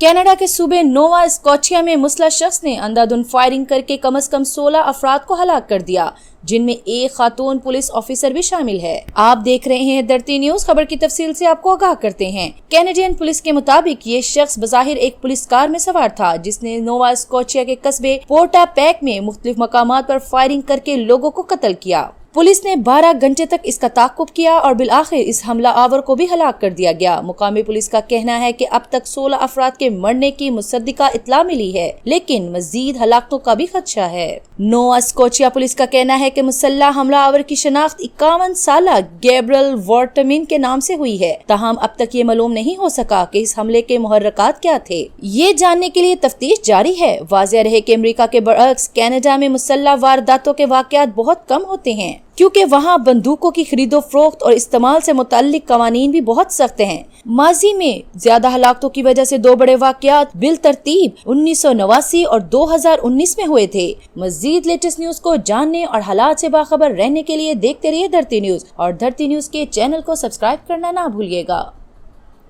Canada के सूबे नोवा Scotia में मुसल्ह शख्स ने अंधाधुंध फायरिंग करके कम से कम 16 अफराद को हलाक कर दिया, जिनमें एक खातून पुलिस ऑफिसर भी शामिल है। आप देख रहे हैं धरती न्यूज। खबर की तफसील से आपको आगाह करते हैं। कैनेडियन पुलिस के मुताबिक ये शख्स बज़ाहिर एक पुलिस कार में सवार था, जिसने नोवा स्कॉटिया के कस्बे पोर्टा पैक में मुख्तलिफ मकामात पर फायरिंग करके लोगों को कत्ल किया। पुलिस ने 12 घंटे तक इसका ताक़ुब किया और बिल आखिर इस हमला आवर को भी हलाक कर दिया गया। मुकामी पुलिस का कहना है कि अब तक 16 अफराद के मरने की मुसद्दिका इत्तला मिली है, लेकिन मजीद हलाकतों का भी खदशा है। नोवा स्कॉटिया पुलिस का कहना है कि मुसल्लह हमला आवर की शनाख्त 51 साला गैब्रियल वॉर्टमिन के नाम से हुई है। ताहम अब तक ये मालूम नहीं हो सका कि इस हमले के मुहर्रकात क्या थे। ये जानने के लिए तफ्तीश जारी है। वाज़ेह रहे कि अमेरिका के बरअक्स कनाडा में मुसल्लह वारदातों के वाक़यात बहुत कम होते हैं, क्योंकि वहाँ बंदूकों की खरीदो फरोख्त और इस्तेमाल से मुताल्लिक कवानीन भी बहुत सख्त हैं। माजी में ज्यादा हलाकतों की वजह से दो बड़े वाक़यात बिल तरतीब 1989 और 2019 में हुए थे। मजीद लेटेस्ट न्यूज को जानने और हालात से बाखबर रहने के लिए देखते रहिए धरती न्यूज और धरती न्यूज के चैनल को सब्सक्राइब करना ना भूलिएगा।